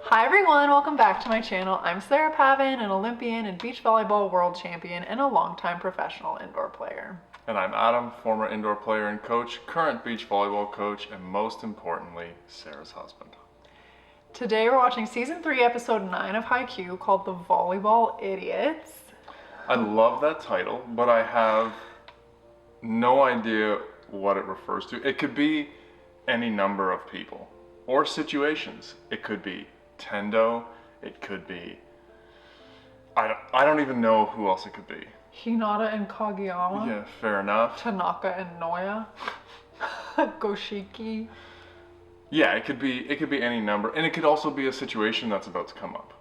Hi everyone, welcome back to my channel. I'm Sarah Pavan, an Olympian and beach volleyball world champion and a longtime professional indoor player. And I'm Adam, former indoor player and coach, current beach volleyball coach, and most importantly, Sarah's husband. Today we're watching season 3, episode 9 of Haikyu called The Volleyball Idiots. I love that title, but I have no idea what it refers to. It could be any number of people or situations. It could be Tendo, it could be, I don't even know who else it could be. Hinata and Kageyama. Yeah, fair enough. Tanaka and Noya. Goshiki. Yeah, it could be any number, and it could also be a situation that's about to come up.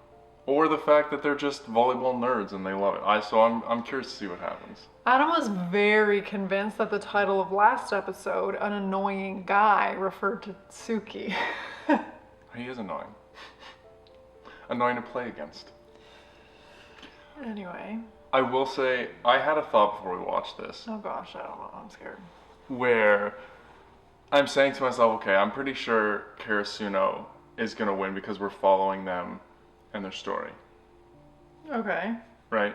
Or the fact that they're just volleyball nerds and they love it. So I'm curious to see what happens. Adam was very convinced that the title of last episode, An Annoying Guy, referred to Tsuki. He is annoying. Annoying to play against. Anyway. I will say, I had a thought before we watched this. Oh gosh, I don't know, I'm scared. Where I'm saying to myself, okay, I'm pretty sure Karasuno is going to win because we're following them and their story. Okay. Right?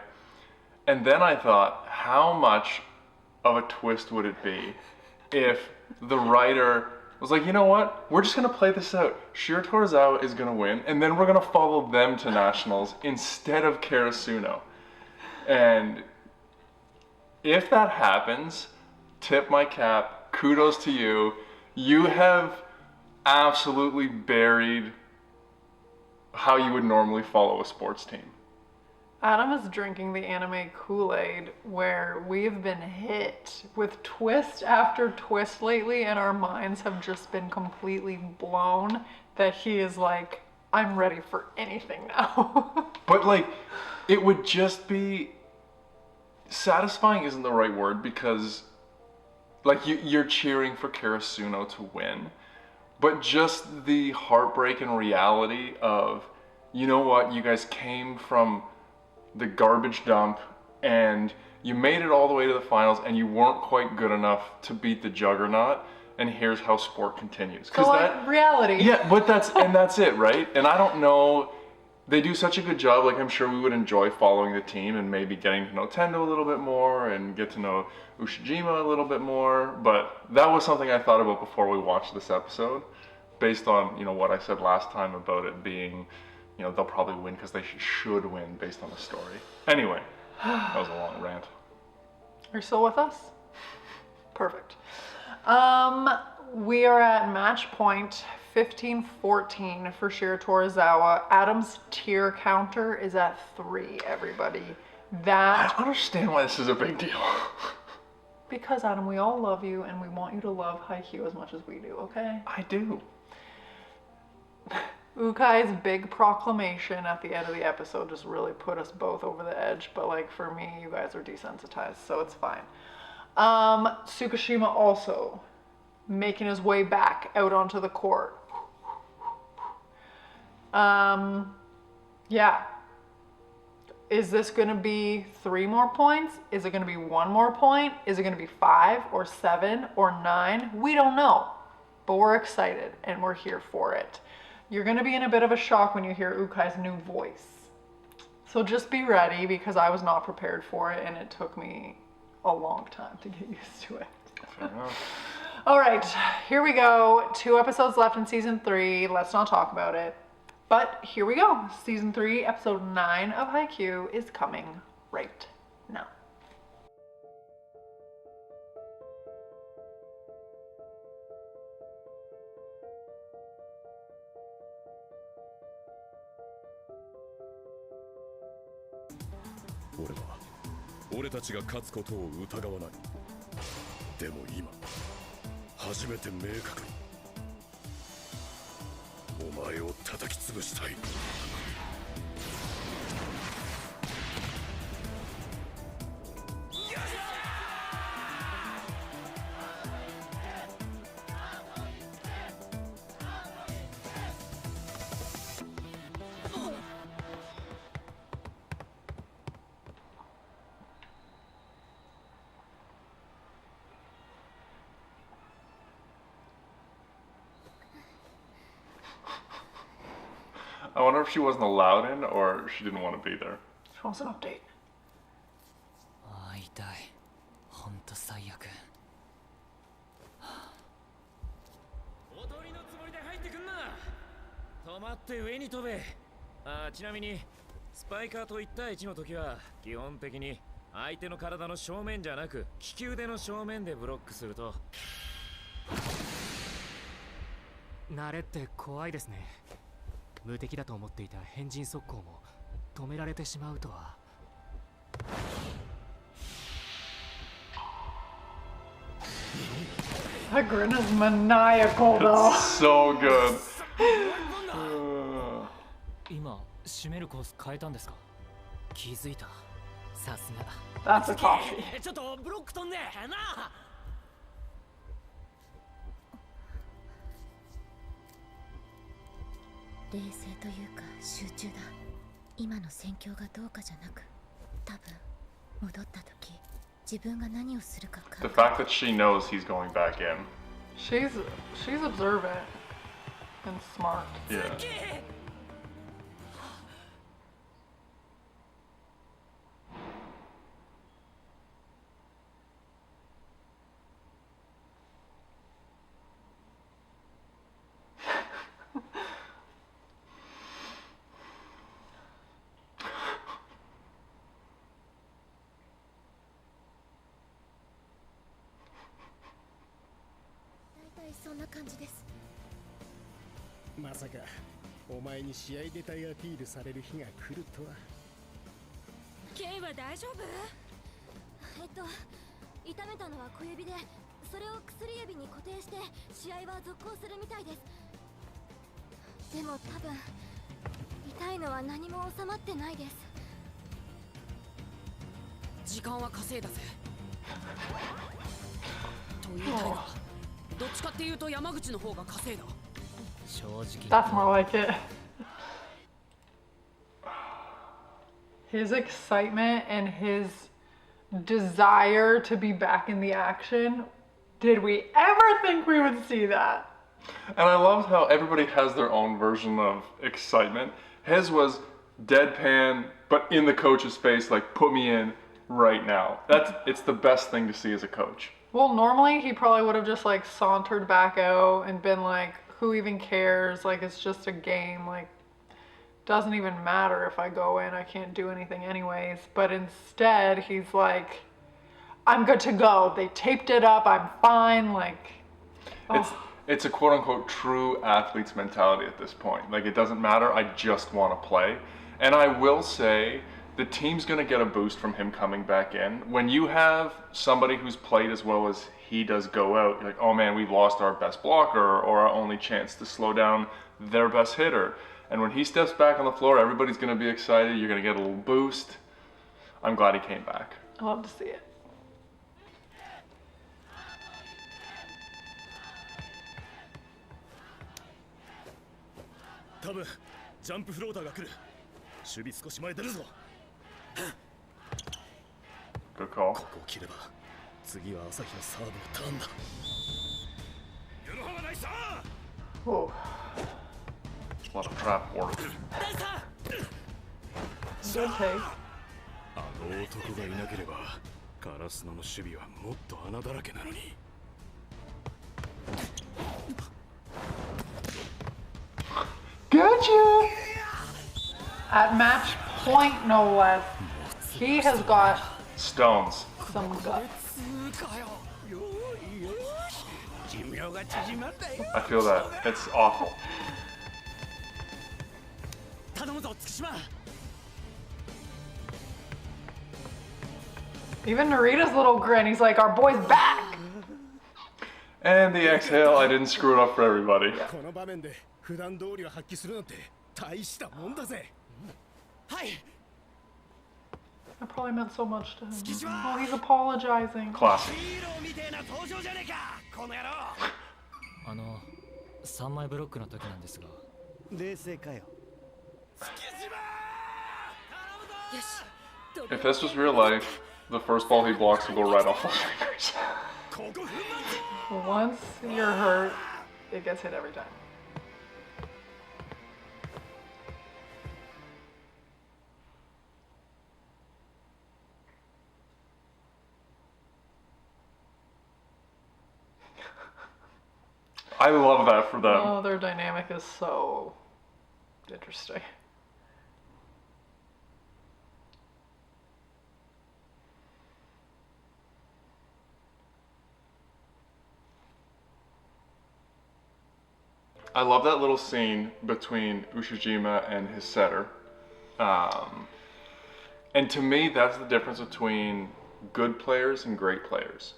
And then I thought, how much of a twist would it be if the writer was like, you know what? We're just going to play this out. Shintarō is going to win, and then we're going to follow them to nationals instead of Karasuno. And if that happens, tip my cap, kudos to you. You have absolutely buried how you would normally follow a sports team. Adam is drinking the anime Kool-Aid where we've been hit with twist after twist lately and our minds have just been completely blown that he is like, I'm ready for anything now. But like, it would just be satisfying isn't the right word because like you're cheering for Karasuno to win, but just the heartbreak and reality of, you know what, you guys came from the garbage dump and you made it all the way to the finals and you weren't quite good enough to beat the juggernaut, and here's how sport continues. So that reality. Yeah, but that's it, right? And I don't know, they do such a good job. Like, I'm sure we would enjoy following the team and maybe getting to know Tendo a little bit more and get to know Ushijima a little bit more. But that was something I thought about before we watched this episode, based on, you know, what I said last time about it being, you know, they'll probably win because they should win based on the story. Anyway, that was a long rant. Are you still with us? Perfect. We are at match point 15-14 for Shintarō. Adam's tier counter is at 3, everybody. I don't understand why this is a big deal. Because, Adam, we all love you and we want you to love Haikyu as much as we do, okay? I do. Ukai's big proclamation at the end of the episode just really put us both over the edge, but like for me, you guys are desensitized, so it's fine. Tsukishima also making his way back out onto the court. Yeah. Is this going to be 3 more points? Is it going to be 1 more point? Is it going to be 5 or 7 or 9? We don't know, but we're excited and we're here for it. You're going to be in a bit of a shock when you hear Ukai's new voice. So just be ready because I was not prepared for it and it took me a long time to get used to it. Fair enough. All right, here we go. 2 episodes left in season 3. Let's not talk about it. But here we go. Season 3, episode 9 of Haikyu is coming right now. I wonder if she wasn't allowed in or she didn't want to be there. She wants an update. ああ痛いほんと最悪踊りのつもりで入ってくんな止まって上に飛べちなみにスパイカーと1対1の時は基本的に相手の体の正面じゃなく利き腕の正面でブロックすると慣れって怖いですね無敵だと思っていた変人速攻も止められてしまうとは That grin is maniacal though. It's so good. 今締めるコース変えたんですか気づいたさすが That's a coffee. ちょっとブロック飛んでな冷静というか集中だ今の戦況がどうかじゃなく多分戻った時自分が何をするか考 The fact that she knows he's going back in. She's observant and smart. Yeah.えそんな感じです。まさかお前に試合出たいアピールされる日が来るとは。ケイは大丈夫？痛めたのは小指で、それを薬指に固定して試合は続行するみたいです。でも多分痛いのは何も収まってないです。時間は稼いだぜ。と言いたいが、どっちかっていうと山口の方が稼いだ。正直 That's more like it. His excitement and his desire to be back in the action. Did we ever think we would see that? And I loved how everybody has their own version of excitement. His was deadpan, but in the coach's face, like, put me in right now. It's the best thing to see as a coach. Well, normally he probably would have just like sauntered back out and been like, who even cares? Like, it's just a game. Like, doesn't even matter if I go in. I can't do anything anyways. But instead, he's like, I'm good to go. They taped it up. I'm fine. Like, It's a quote-unquote true athlete's mentality at this point. Like, it doesn't matter. I just want to play. And I will say, the team's going to get a boost from him coming back in. When you have somebody who's played as well as he does go out, you're like, oh man, we've lost our best blocker or our only chance to slow down their best hitter. And when he steps back on the floor, everybody's going to be excited. You're going to get a little boost. I'm glad he came back. I love to see it. 多分ジャンプフローターが来る。守備少し前出るぞ。 Good call. ここを切れば次は朝日のサーブのターンだ。夜の方がないさ。 Whoa. A lot of trap work. Good take. あの男がいなければカラスノの守備はもっと穴だらけなのに。 Good you. At match point, no less. He has got Stones. some guts. I feel that. It's awful. 頼むぞ月島 Even Narita's little grin. He's like, our boy's back. And the exhale, I didn't screw it up for everybody. この場面で普段通りを発揮するなんて大したもんだぜ。はい That probably meant so much to him. Oh, he's apologizing. Classic. ヒーローみてえな登場じゃねえかこの野郎3枚ブロックの時なんですが冷静かよ。 If this was real life, the first ball he blocks will go right off his fingers. Once you're hurt, it gets hit every time. I love that for them. Oh, their dynamic is so interesting. I love that little scene between Ushijima and his setter. And to me, that's the difference between good players and great players.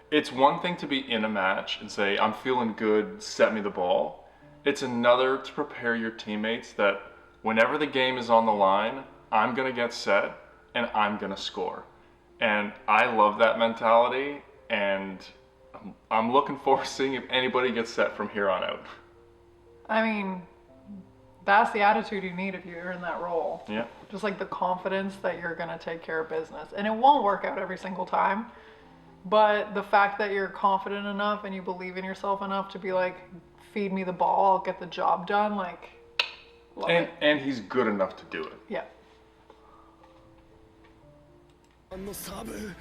It's one thing to be in a match and say, I'm feeling good, set me the ball. It's another to prepare your teammates that whenever the game is on the line, I'm going to get set and I'm going to score. And I love that mentality, and I'm looking forward to seeing if anybody gets set from here on out. I mean, that's the attitude you need if you're in that role. Yeah. Just like the confidence that you're going to take care of business. And it won't work out every single time. But the fact that you're confident enough and you believe in yourself enough to be like, feed me the ball, I'll get the job done, like, love it. And he's good enough to do it. Yeah. あのサーブ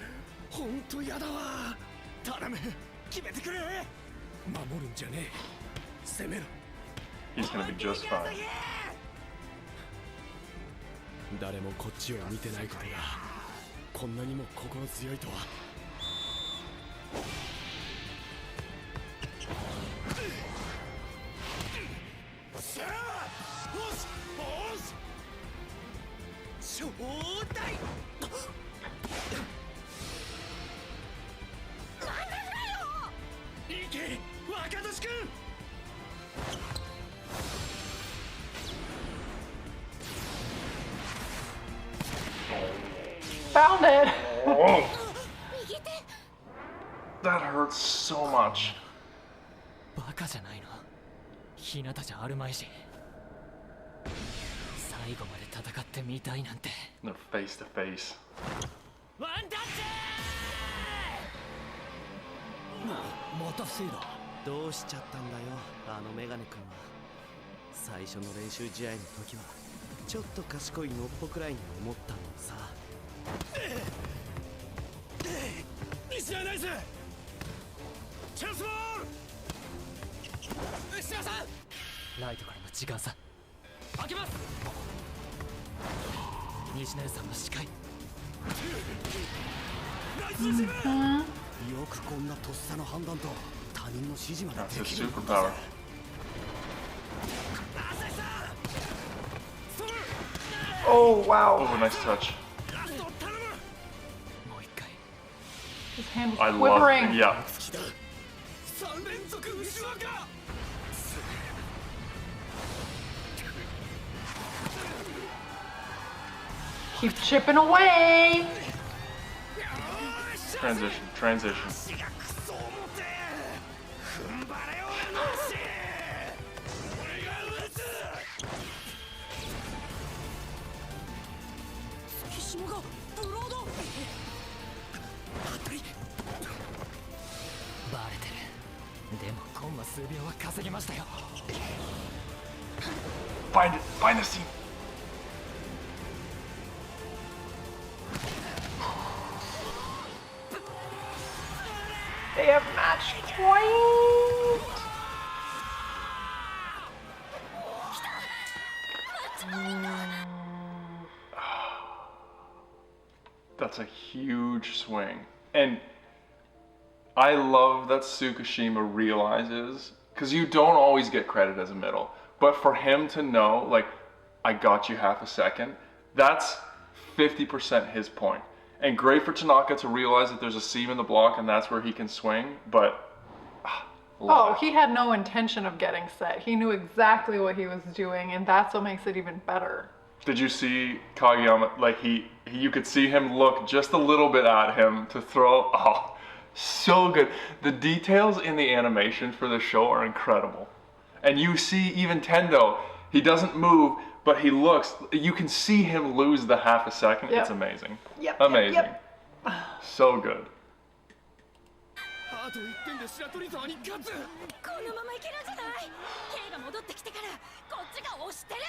ほんとやだわ頼む決めてくれ守るんじゃねえ攻めろ He's gonna be just fine. 誰もこっちを見てないことがこんなにも心強いとはさあよしよしちょうだい Found it! Oh, that hurts so much. バカじゃないの。日向じゃあるまいし。最後まで戦ってみたいなんて。 They're face to face. ワンタッチまた防いだどうしちゃったんだよあのメガネ君は最初の練習試合の時はちょっと賢いのっぽくらいに思ったのにさ西田ナイスチャンスボール牛田さんライトからの時間差開けます西成さんの視界ナイスレシーブよくこんなとっさの判断と他人の指示まで That's で his きる superpower. Oh, wow. Oh, nice touch. もう一回 His hand I was love quivering. it. Yeah. 3連続後ろか Keep chipping away. Transition, transition. 月島がブロード当たりバレてるでもコンマ数秒は稼ぎましたよ Find it, find the seam. They have match point. That's a huge swing. And I love that Tsukishima realizes, because you don't always get credit as a middle, but for him to know, like, I got you half a second, that's 50% his point. And great for Tanaka to realize that there's a seam in the block and that's where he can swing, but... Oh, he had no intention of getting set. He knew exactly what he was doing, and that's what makes it even better. Did you see Kageyama, like you could see him look just a little bit at him to throw, oh, so good. The details in the animation for the show are incredible. And you see even Tendo, he doesn't move, but he looks, you can see him lose the half a second. Yep. It's amazing. Yep, Amazing. yep. So good. あと1点で白鳥沢に勝つこのままいけるんじゃない K が戻ってきてからこっちが押してる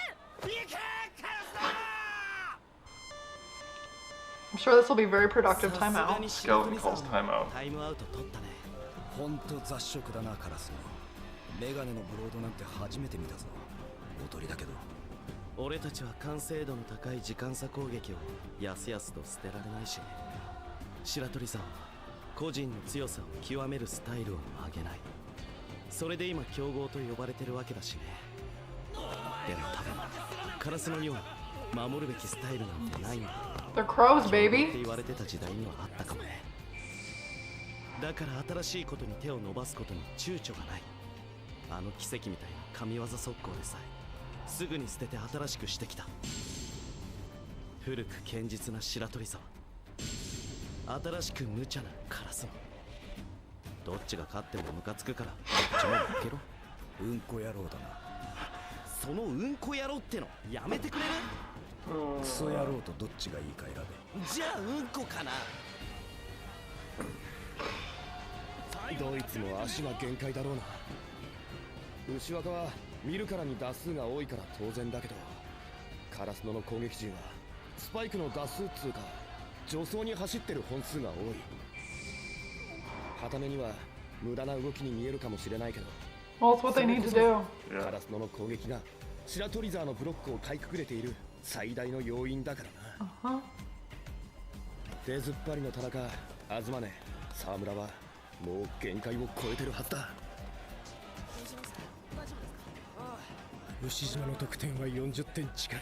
I'm sure this will be very productive timeout. Skeleton calls timeout. タイムアウト取ったねほんと雑食だなカラスのメガネのブロードなんて初めて見たぞ。おとりだけど。俺たちは完成度の高い時間差攻撃をやすやすと捨てられないし、白鳥さんは個人の強さを極めるスタイルを上げない。それで今強豪と呼ばれてるわけだしね。でも多分カラスのように守るべきスタイルなんてないんだ。 They're crows, 強豪って baby. 言われてた時代にはあったかもね。だから新しいことに手を伸ばすことに躊躇がない。あの奇跡みたいな神業速攻でさえすぐに捨てて新しくしてきた。古く堅実な白鳥沢、新しく無茶なカラスの。どっちが勝ってもムカつくからどっちも負けろ。うんこ野郎だな。そのうんこ野郎ってのやめてくれる？クソ野郎とどっちがいいか選べ。じゃあうんこかな。ドイツも足は限界だろうな。牛若は見るからに打数が多いから当然だけど、カラスノの攻撃陣はスパイクの打数っつうか助走に走ってる本数が多い。片目には無駄な動きに見えるかもしれないけど、 Well, it's what they need to do. カラスノの攻撃が白鳥沢のブロックをかいくぐれている最大の要因だからな。出ずっぱりの田中、東根、沢村はもう限界を超えてるはずだ。牛島の得点は40点近い。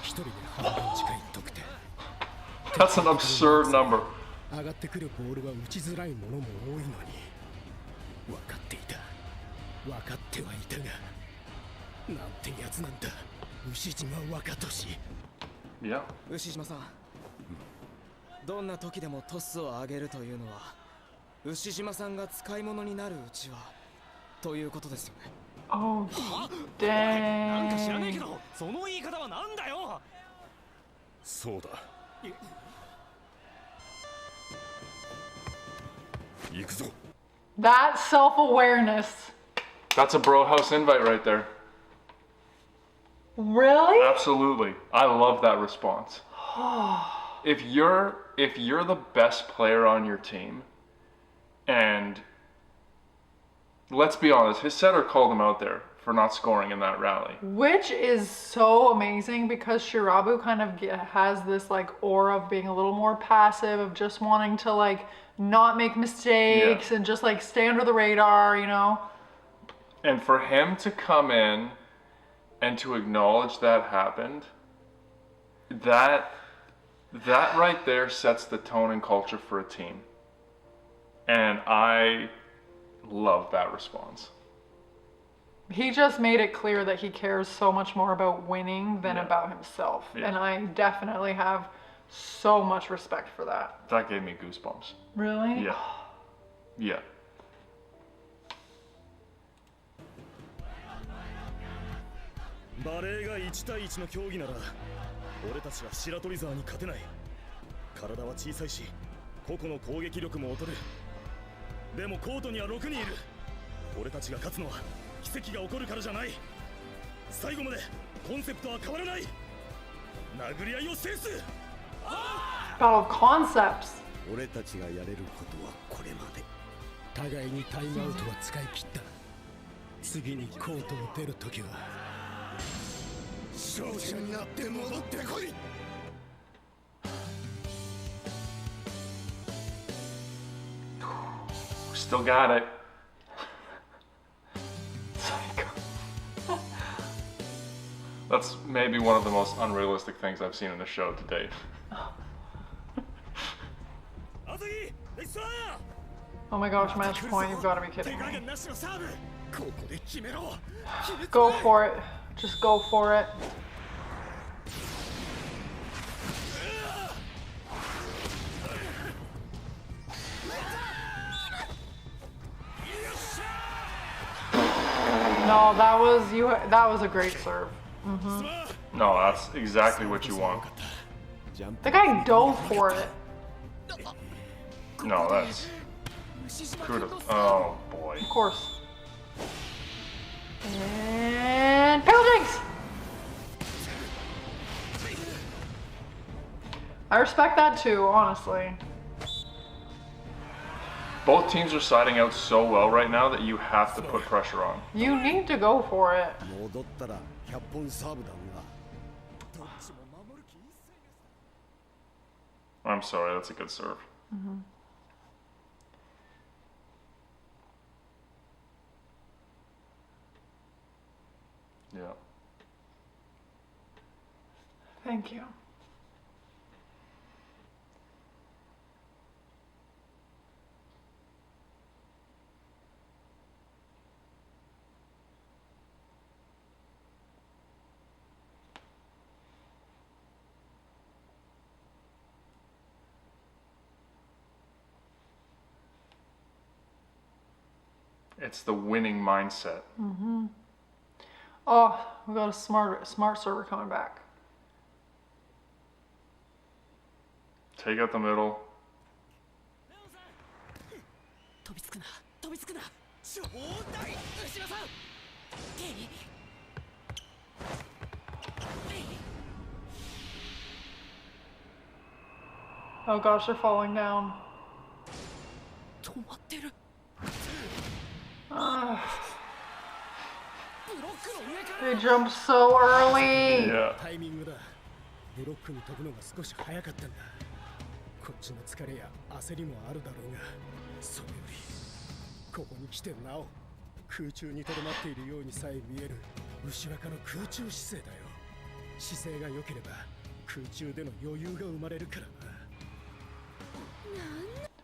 一人で半分近い得点。 That's an absurd number. 上がってくるボールは打ちづらいものも多いのに分かっていた。分かってはいたが、なんてやつなんだ牛島若俊。 Yeah. 牛島さん、どんな時でもトスを上げるというのは牛島さんが使い物になるうちはということですよね。 Oh, なんか知らねえけ dang. ど、その言い方はなんだよ。そうだ。行くぞ。 That self-awareness. That's a bro house invite right there. Really? Absolutely. I love that response. if you're the best player on your team, and let's be honest, his setter called him out there for not scoring in that rally. Which is so amazing because Shirabu kind of has this like aura of being a little more passive, of just wanting to like not make mistakes and just like stay under the radar, you know? And for him to come in and to acknowledge that happened, that right there sets the tone and culture for a team. And I love that response. He just made it clear that he cares so much more about winning than about himself. Yeah. And I definitely have so much respect for that. That gave me goosebumps. Really? Yeah. Yeah. バレーが1対1の競技なら俺たちは白鳥沢に勝てない。体は小さいし個々の攻撃力も劣る。でもコートには6人いる。俺たちが勝つのは奇跡が起こるからじゃない。最後までコンセプトは変わらない。殴り合いを制す。 Battle of concepts. 俺たちがやれることはこれまで。互いにタイムアウトは使い切った。次にコートを出るときは勝者になって戻ってこい。 Still got it. That's maybe one of the most unrealistic things I've seen in a show to date. Asahi, Oh my gosh, match point, you've got to be kidding me. ここで決めろ。 Go for it. Just go for it. No, that was a great serve. No, that's exactly what you want. The guy dove for it. No, that's kudos. Oh boy. Of course. And Pale Jinx! I respect that too, honestly. Both teams are siding out so well right now that you have to put pressure on. You need to go for it. 戻ったら100本サーブだが I'm sorry, that's a good serve. Yeah. Thank you. It's the winning mindset. Oh, we got a smart server coming back. Take out the middle. 飛びつくな飛びつくな超大牛島さん Oh gosh, they're falling down. 止まってる Ah, ブロックの上から they jumped so early. Yeah. タイミングだブロックに飛ぶのが少し早かったんだこっちの疲れや焦りもあるだろうがそれよりここに来てなお空中にとどまっているようにさえ見える牛若の空中姿勢だよ姿勢が良ければ空中での余裕が生まれるからな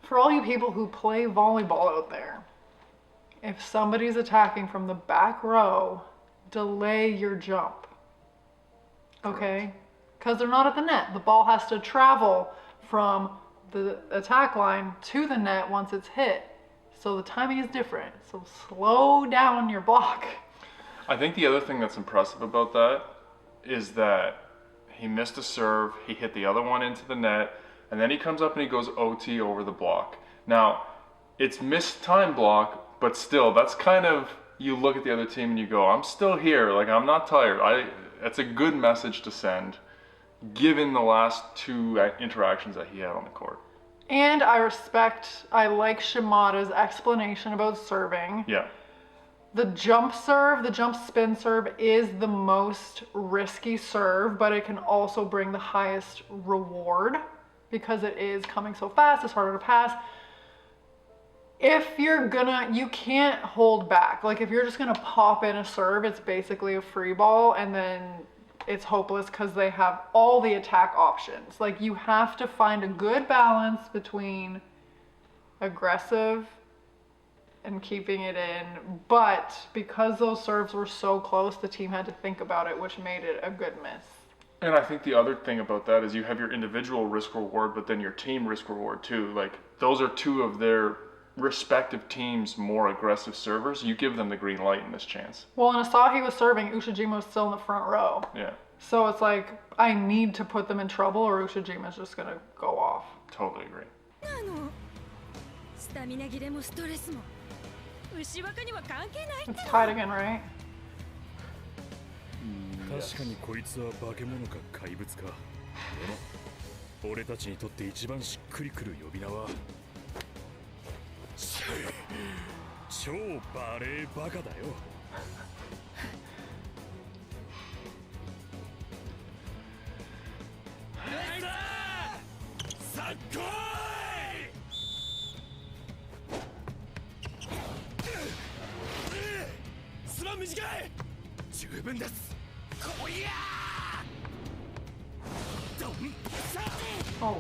For all you people who play volleyball out there, if somebody's attacking from the back row, delay your jump. Okay? Because they're not at the net. The ball has to travel from the attack line to the net once it's hit. So the timing is different. So slow down your block. I think the other thing that's impressive about that is that he missed a serve, he hit the other one into the net, and then he comes up and he goes OT over the block. Now, it's missed time block, but still, that's kind of, you look at the other team and you go, I'm still here, like I'm not tired. That's a good message to send, given the last two interactions that he had on the court. And I like Shimada's explanation about serving. Yeah. The jump serve, the jump spin serve is the most risky serve, but it can also bring the highest reward because it is coming so fast, it's harder to pass. If you can't hold back. Like if you're just gonna pop in a serve, it's basically a free ball and then it's hopeless because they have all the attack options. Like you have to find a good balance between aggressive and keeping it in, but because those serves were so close, the team had to think about it, which made it a good miss. And I think the other thing about that is you have your individual risk reward, but then your team risk reward too. Like those are two of their respective teams' more aggressive servers. You give them the green light in this chance. Well, when Asahi was serving, Ushijima was still in the front row. Yeah. So it's like, I need to put them in trouble or Ushijima's just gonna go off. Totally agree. スタミナ切れもストレスも牛若には関係ないって It's tied again, right? 確かにこいつは化け物か怪物かでも俺たちにとって一番しっくりくる呼び名は超バレーバカだよさっこいすまん短い十分ですこいやドンサ Oh,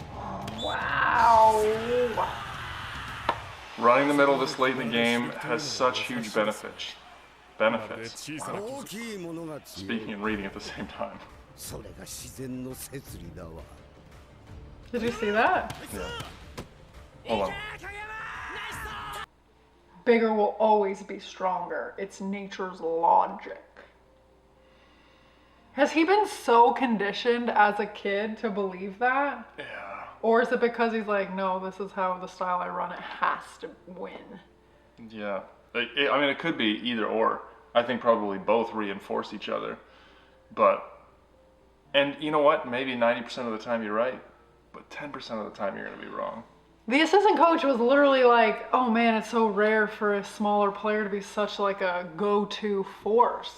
wow. Running the middle this late in the game has such huge benefits. Speaking and reading at the same time. それが自然の摂理だわ Did you see that? Yeah. Hold on. Bigger will always be stronger. It's nature's logic. Has he been so conditioned as a kid to believe that? Yeah. Or is it because he's like, no, this is how the style I run, it has to win? Yeah. I mean, it could be either or. I think probably both reinforce each other. And you know what? Maybe 90% of the time you're right, but 10% of the time you're going to be wrong. The assistant coach was literally like, oh man, it's so rare for a smaller player to be such like a go-to force.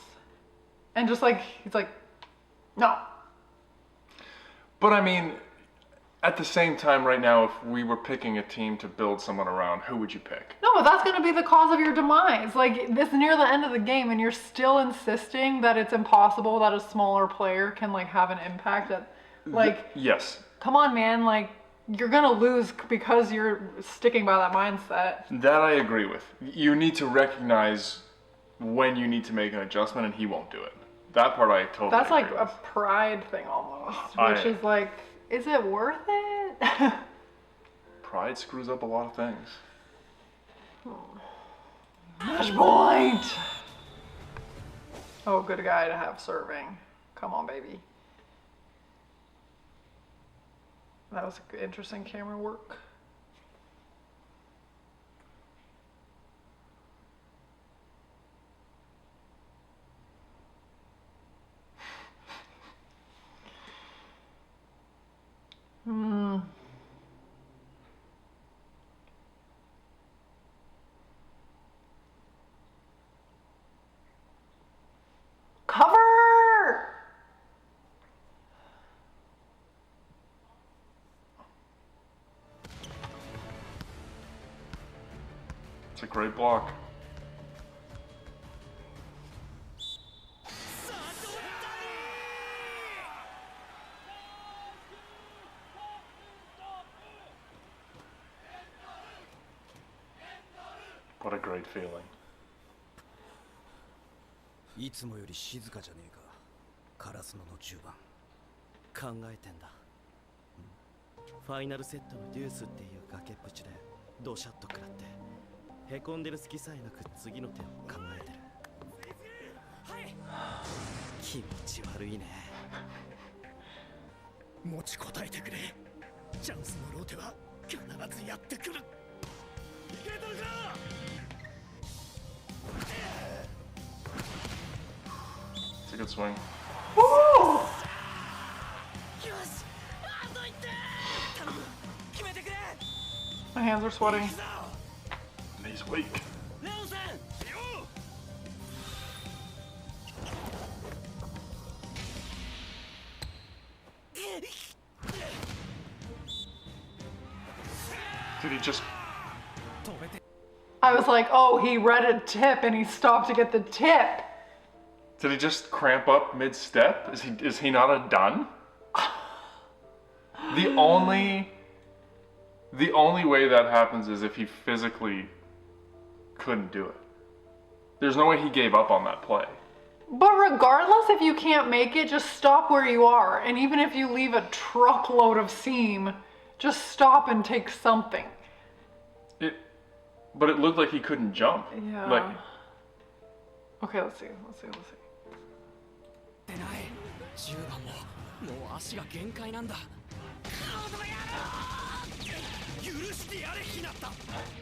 And just like, he's like, no. But I mean, at the same time right now, if we were picking a team to build someone around, who would you pick? No, but that's going to be the cause of your demise. Like, this near the end of the game and you're still insisting that it's impossible that a smaller player can like have an impact at, like, yes. Come on, man, like, you're going to lose because you're sticking by that mindset. That I agree with. You need to recognize when you need to make an adjustment, and he won't do it. That part I totally That's like agree a with. pride thing almost, which is like, is it worth it? Pride screws up a lot of things. Match point! Oh, good guy to have serving. Come on, baby. That was interesting camera work. Cover! It's a great block. What a great feeling. いつもより静かじゃねえか。カラスノの10番。考えてんだ。ファイナルセットのデュースっていう崖っぷちでドシャッと食らってへこんでる隙さえなく次の手を考えてる。気持ち悪いね。持ちこたえてくれ。チャンスのローテは必ずやってくる。いけとるか。It's a good swing. My hands are sweating. And he's weak. Did he just... I was like, oh, he read a tip and he stopped to get the tip. Did he just cramp up mid-step? Is he not a done? The only way that happens is if he physically couldn't do it. There's no way he gave up on that play. But regardless, if you can't make it, just stop where you are. And even if you leave a truckload of seam, just stop and take something. But it looked like he couldn't jump. Yeah. Like, okay, let's see. 出ない。10番もう足が限界なんだ。許してやれひなた。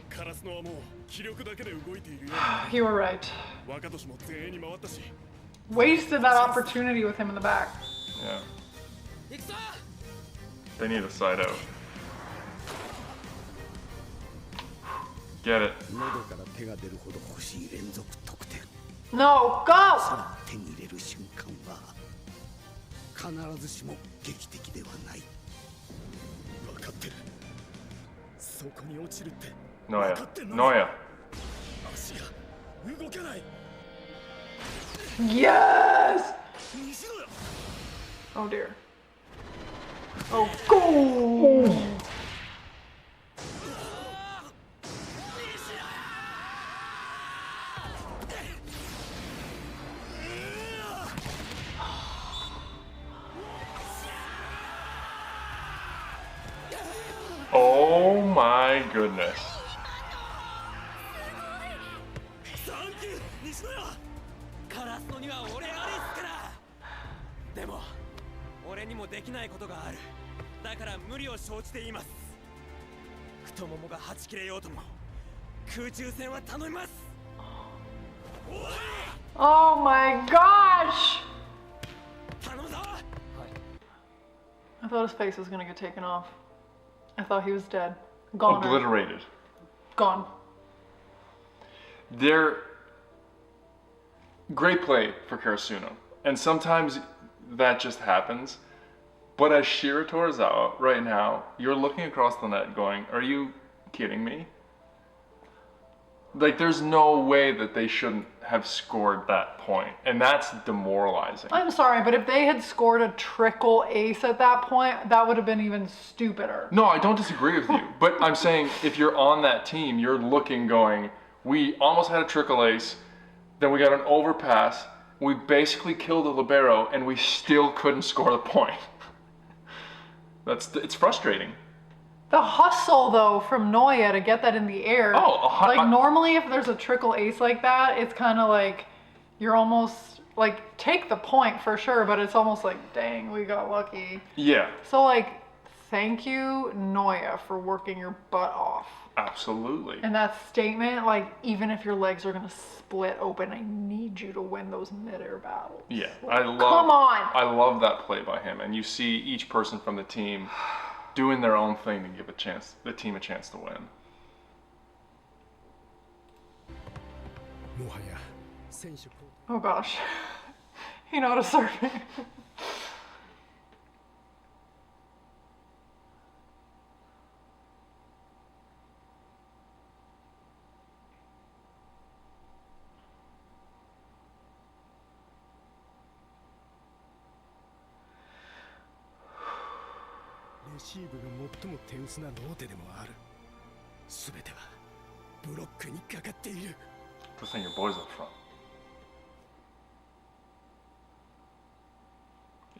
カラスノはもう気力だけで動いているよ。You were right. 若年も全員に回ったし。Wasted that opportunity with him in the back. yeah. They need a side out. Get it. 喉から手が出るほど欲しい連続得点。 No, go! 手に入れる瞬間は必ずしも劇的ではない。分かってる。そこに落ちるって分 Noya. かってんの。 Noya. 足が動けない。 Yes! 西野だ。 Oh dear. Oh, go! Oh my goodness. サンキュー西野や。カラスノには俺ありっすから。でも俺にもできないことがある。だから無理を承知で言います。太ももがはち切れようとも空中戦は頼みます。 Oh my gosh! 頼むぞ。 I thought his face was gonna get taken off. I thought he was dead. Gone. Obliterated. Gone. They're great play for Karasuno. And sometimes that just happens. But as Shiratorizawa right now, you're looking across the net going, are you kidding me? Like, there's no way that they shouldn't have scored that point. And that's demoralizing. I'm sorry, but if they had scored a trickle ace at that point, that would have been even stupider. No, I don't disagree with you. But I'm saying if you're on that team, you're looking going, we almost had a trickle ace, then we got an overpass, we basically killed a libero, and we still couldn't score the point. It's frustrating. The hustle, though, from Noya to get that in the air. Normally if there's a trickle ace like that, it's kind of like, you're almost, like, take the point for sure, but it's almost like, dang, we got lucky. Yeah. So, like, thank you, Noya, for working your butt off. Absolutely. And that statement, like, even if your legs are going to split open, I need you to win those mid-air battles. Yeah. Like, come on! I love that play by him. And you see each person from the team doing their own thing to give the team a chance to win. Oh gosh. You know how to serve me. Good thing your boy's up front.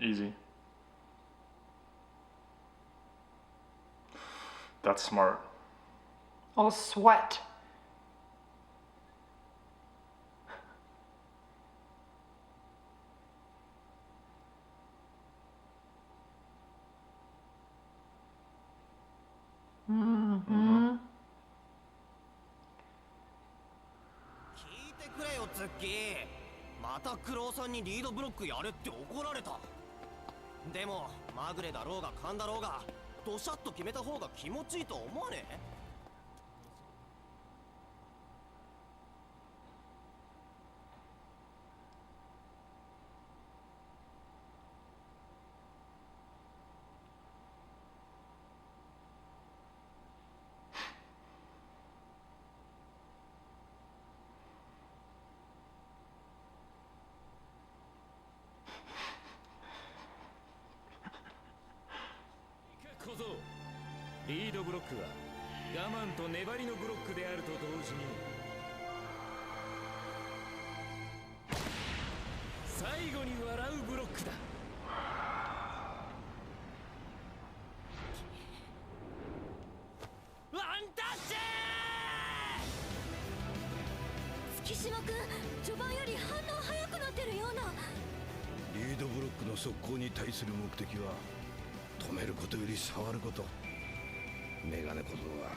Easy. That's smart. Oh, sweat. Mm-hmm. 聞いてくれよツッキー。またクロウさんにリードブロックやれって怒られた。でもまぐれだろうが勘だろうがドシャッと決めた方が気持ちいいと思わねえ？ リードブロックは我慢と粘りのブロックであると同時に最後に笑うブロックだ。ワンタッチ月島君、序盤より反応早くなってるような。リードブロックの速攻に対する目的は止めることより触ること。メガネ小僧は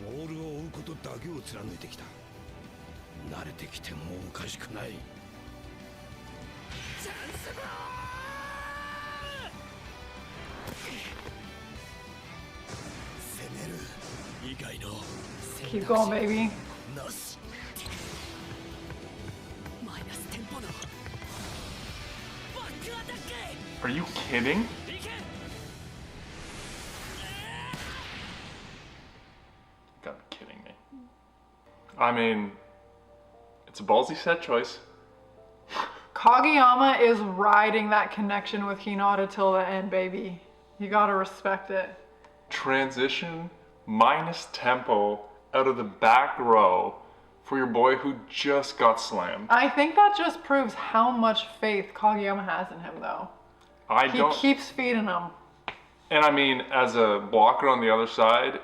ボールを追うことだけを貫いてきた。慣れてきてもおかしくない。チャンスボール。攻める以外の Keep going, baby. なし。マイナステンポのバックアタック。 Are you kidding? Gotta be kidding me. I mean, it's a ballsy set choice. Kageyama is riding that connection with Hinata till the end, baby. You gotta respect it. Transition minus tempo out of the back row for your boy who just got slammed. I think that just proves how much faith Kageyama has in him, though. He keeps feeding him. And I mean, as a blocker on the other side,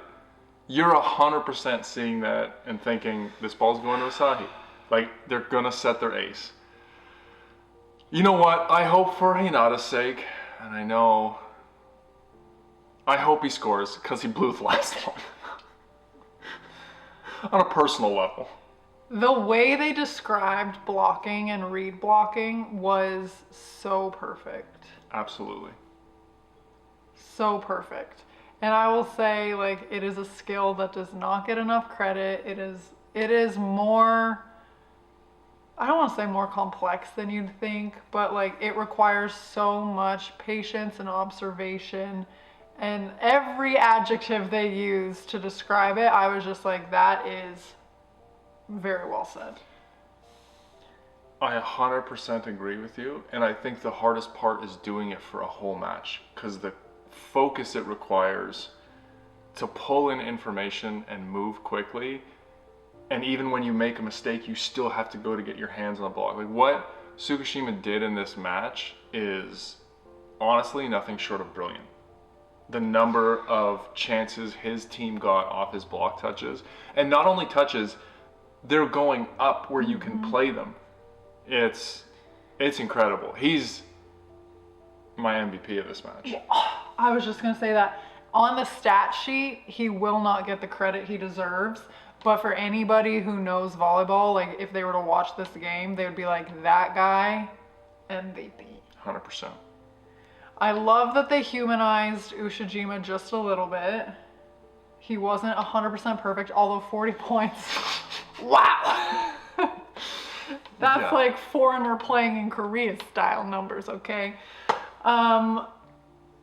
you're 100% seeing that and thinking this ball's going to Asahi. Like, they're gonna set their ace. You know what? I hope for Hinata's sake, and I hope he scores because he blew the last one. On a personal level. The way they described blocking and read blocking was so perfect. Absolutely. So perfect. And I will say, like, it is a skill that does not get enough credit. It is more, I don't want to say more complex than you'd think, but like it requires so much patience and observation, and every adjective they use to describe it, I was just like, that is very well said. I 100% agree with you, and I think the hardest part is doing it for a whole match, because the focus it requires to pull in information and move quickly, and even when you make a mistake, you still have to go to get your hands on the block. Like what Tsukishima did in this match is honestly nothing short of brilliant. The number of chances his team got off his block touches, and not only touches, they're going up where you can play them. It's incredible. He's my MVP of this match. I was just gonna say that on the stat sheet, he will not get the credit he deserves. But for anybody who knows volleyball, like if they were to watch this game, they would be like, that guy, MVP. 100%. I love that they humanized Ushijima just a little bit. He wasn't 100% perfect, although 40 points. Wow! That's like foreigner playing in Korea style numbers, okay?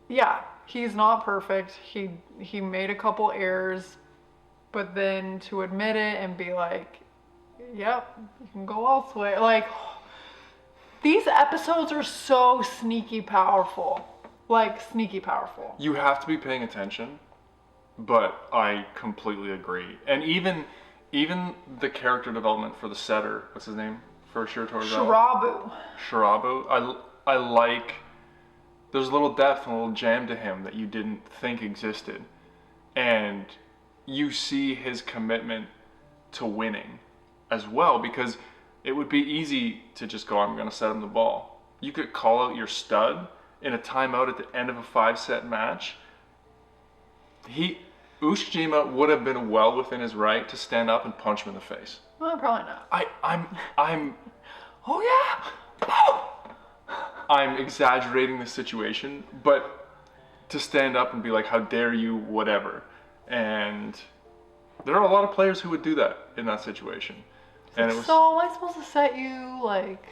Yeah, he's not perfect. He made a couple errors, but then to admit it and be like, yep, you can go elsewhere. Like, these episodes are so sneaky powerful. Like, sneaky powerful. You have to be paying attention, but I completely agree. And even the character development for the setter, what's his name? For Shirabu. I like, there's a little depth and a little jam to him that you didn't think existed. And you see his commitment to winning as well, because it would be easy to just go, I'm going to set him the ball. You could call out your stud in a timeout at the end of a 5-set match. Ushijima would have been well within his right to stand up and punch him in the face. Well, probably not. I'm oh yeah! Oh! I'm exaggerating the situation, but to stand up and be like, how dare you, whatever. And there are a lot of players who would do that in that situation. And it was, so am I supposed to set you, like,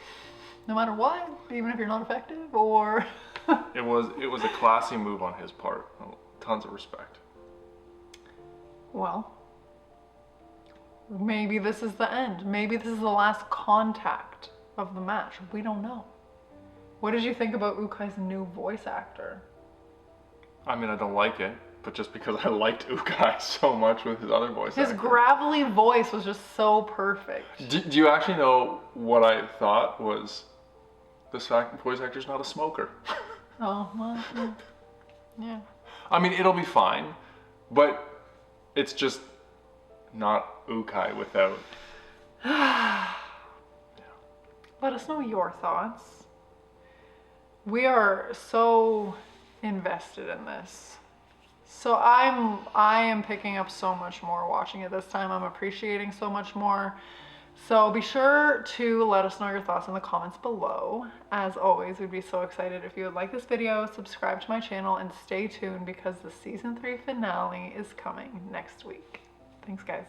no matter what, even if you're not effective, or? it was a classy move on his part. Tons of respect. Well, maybe this is the end. Maybe this is the last contact of the match. We don't know. What did you think about Ukai's new voice actor? I mean, I don't like it, but just because I liked Ukai so much with his other voice actor. His gravelly voice was just so perfect. Do you actually know what I thought was this voice actor's not a smoker? Oh, well, yeah. I mean, it'll be fine, but it's just not Ukai without. Let us know your thoughts. We are so invested in this. So I am picking up so much more watching it this time. I'm appreciating so much more. So be sure to let us know your thoughts in the comments below. As always, we'd be so excited if you would like this video, subscribe to my channel, and stay tuned because the season 3 finale is coming next week. Thanks, guys.